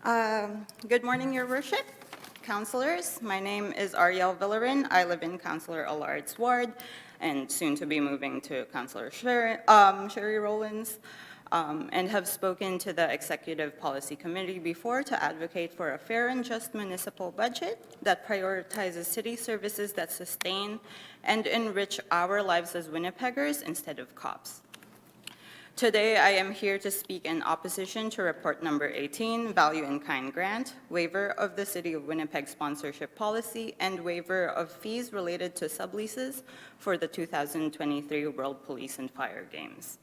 Good morning, Your Worship, councilors. My name is Arielle Villarin. I live in Councilor Allard's ward and soon to be moving to Councilor Sherry Rowlands, and have spoken to the Executive Policy Committee before to advocate for a fair and just municipal budget that prioritizes city services that sustain and enrich our lives as Winnipeggers instead of cops. Today, I am here to speak in opposition to report number 18, Value in Kind Grant, waiver of the City of Winnipeg sponsorship policy, and waiver of fees related to subleases for the 2023 World Police and Fire Games.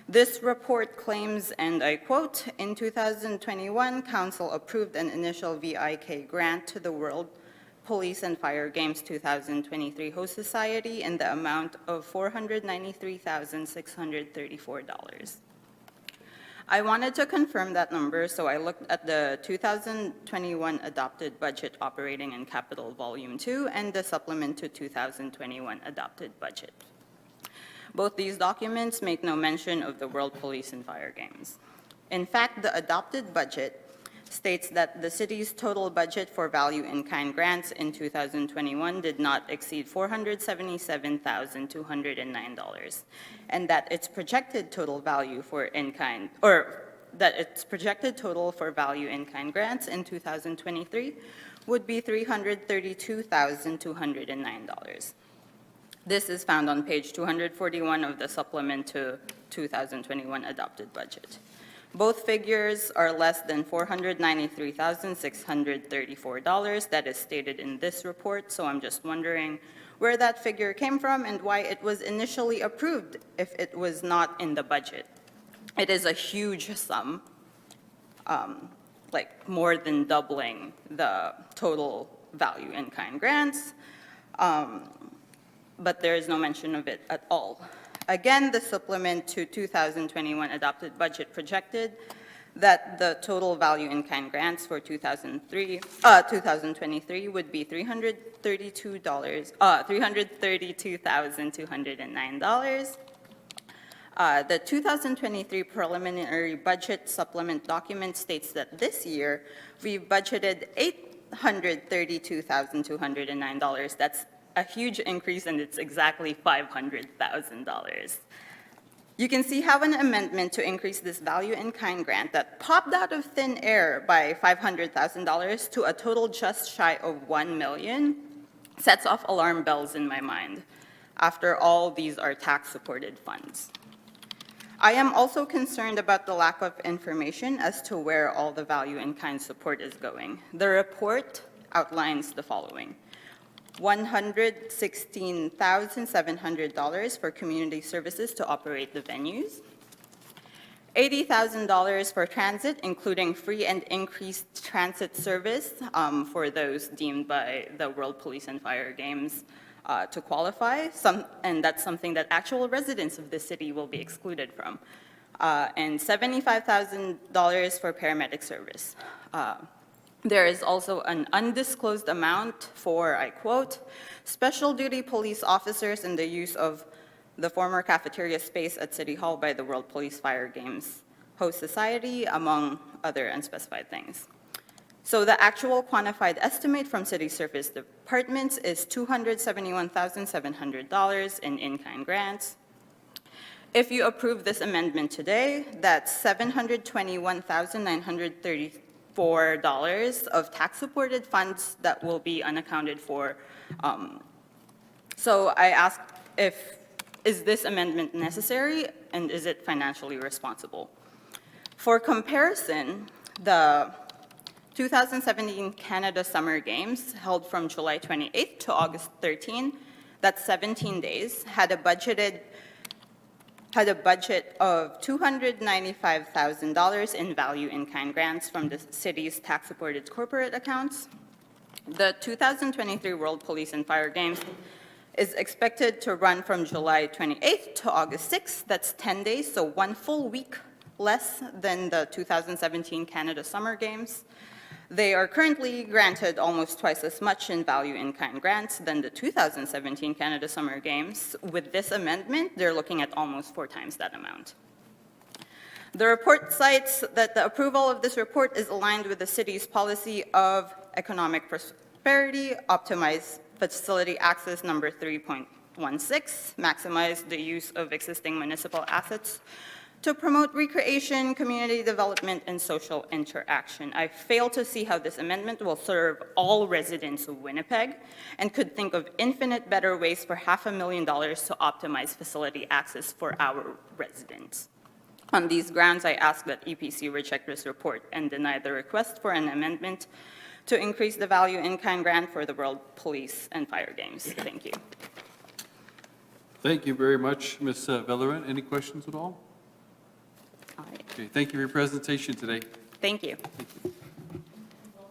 This report claims, and I quote, in 2021, Council approved an initial VIK grant to the World Police and Fire Games 2023 Host Society in the amount of $493,634. I wanted to confirm that number, so I looked at the 2021 adopted budget operating and capital volume 2 and the supplement to 2021 adopted budget. Both these documents make no mention of the World Police and Fire Games. In fact, the adopted budget states that the city's total budget for value-in-kind grants in 2021 did not exceed $477,209, and that its projected total value for in-kind, or that its projected total for value-in-kind grants in 2023 would be $332,209. This is found on page 241 of the supplement to 2021 adopted budget. Both figures are less than $493,634 that is stated in this report, so I'm just wondering where that figure came from and why it was initially approved if it was not in the budget. It is a huge sum, like more than doubling the total value in kind grants, but there is no mention of it at all. Again, the supplement to 2021 adopted budget projected that the total value in kind grants for 2023 would be $332,209. The 2023 preliminary budget supplement document states that this year we've budgeted $832,209. That's a huge increase, and it's exactly $500,000. You can see how an amendment to increase this value in kind grant that popped out of thin air by $500,000 to a total just shy of $1 million sets off alarm bells in my mind. After all, these are tax-supported funds. I am also concerned about the lack of information as to where all the value in kind support is going. The report outlines the following: $116,700 for community services to operate the venues, $80,000 for transit, including free and increased transit service for those deemed by the World Police and Fire Games to qualify, and that's something that actual residents of the city will be excluded from, and $75,000 for paramedic service. There is also an undisclosed amount for, I quote, special duty police officers in the use of the former cafeteria space at City Hall by the World Police Fire Games Host Society, among other unspecified things. So the actual quantified estimate from city service departments is $271,700 in in-kind grants. If you approve this amendment today, that's $721,934 of tax-supported funds that will be unaccounted for. So I ask, is this amendment necessary, and is it financially responsible? For comparison, the 2017 Canada Summer Games, held from July 28th to August 13, that's 17 days, had a budget of $295,000 in value in kind grants from the city's tax-supported corporate accounts. The 2023 World Police and Fire Games is expected to run from July 28th to August 6th. That's 10 days, so 1 full week less than the 2017 Canada Summer Games. They are currently granted almost twice as much in value in kind grants than the 2017 Canada Summer Games. With this amendment, they're looking at almost 4 times that amount. The report cites that the approval of this report is aligned with the city's policy of economic prosperity, optimize facility access number 3.16, maximize the use of existing municipal assets to promote recreation, community development, and social interaction. I fail to see how this amendment will serve all residents of Winnipeg and could think of infinite better ways for $500,000 to optimize facility access for our residents. On these grounds, I ask that EPC reject this report and deny the request for an amendment to increase the value in-kind grant for the World Police and Fire Games. Thank you. Thank you very much, Ms. Bellerin. Any questions at all? All right. Okay, thank you for your presentation today. Thank you. Thank you.